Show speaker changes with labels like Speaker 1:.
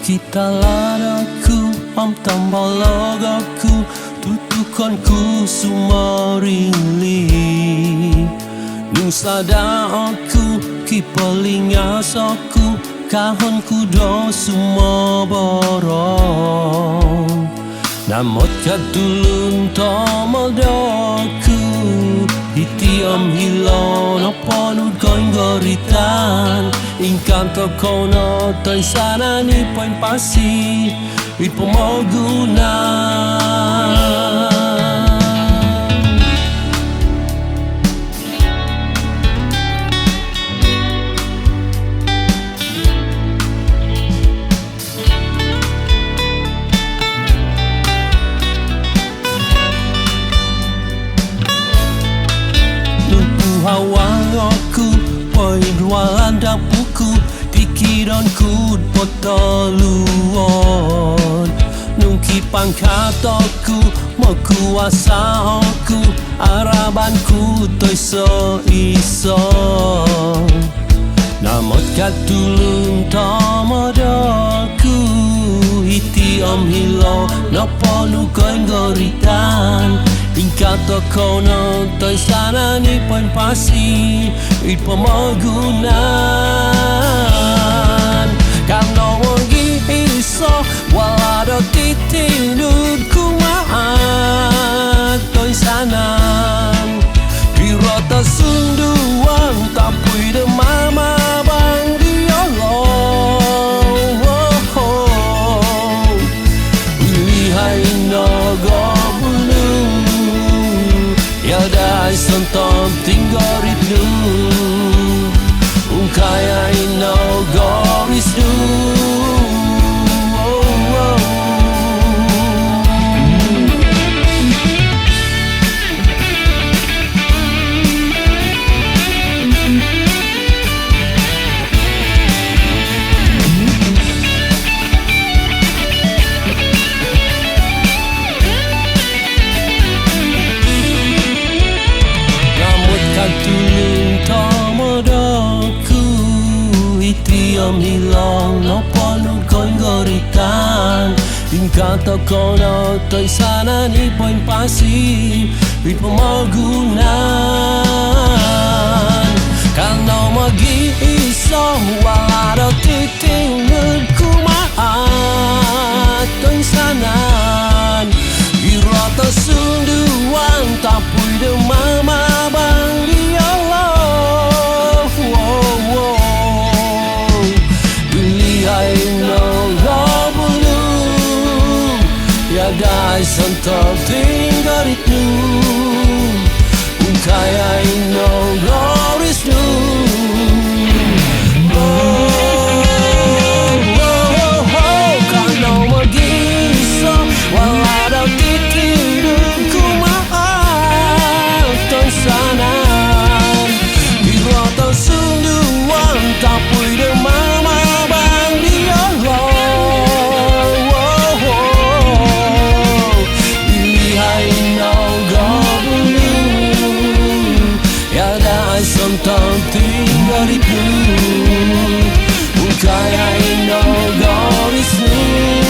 Speaker 1: Kita ladaku, om tambah logoku, tutukanku semua ringli. Nusada aku, kipaling asaku, kahonku do semua borong. Namot kadulun tomal doku, hiti om hilo no ponud koin goritan. Inkanto kono toy sana ni poin pasi, ipo mo guna. Hawang aku, poin rualan dapuku, pikiranku potoluon. Nungki pangkatoku, mau kuasa aku, arabanku toy so iso. Namot katulung tomodoku, hiti om hilo, nopo nukoin goritan. Inkato kono toy sana ni poin pasi, ipo mo gunan. Kano wangi iso walado titinud kumaat toy sanan. Kirota sunduan tapui de mama bang diolong. Lihai no go dai sontom tinggorit nu kaya ino goris nu. Tulung tomodoku, iti om hilong no ponud koin goritan. Inkanto kono toy sana ni poin pasi, ipo mo gunan. Kano magi iso walado titingud kumaat toy sanan. Irota sunduan tapui de mama bang diolong. Lihai no gobulu, ya dai sontom tinggorit nu kaya ino goris nu. Kano magiso walau titirun kumaat toy sanan. Irota sunduan tapui de mama bang diolong. Lihai no gobulu, ya dai sontom tinggorit nu kaya ino goris nu.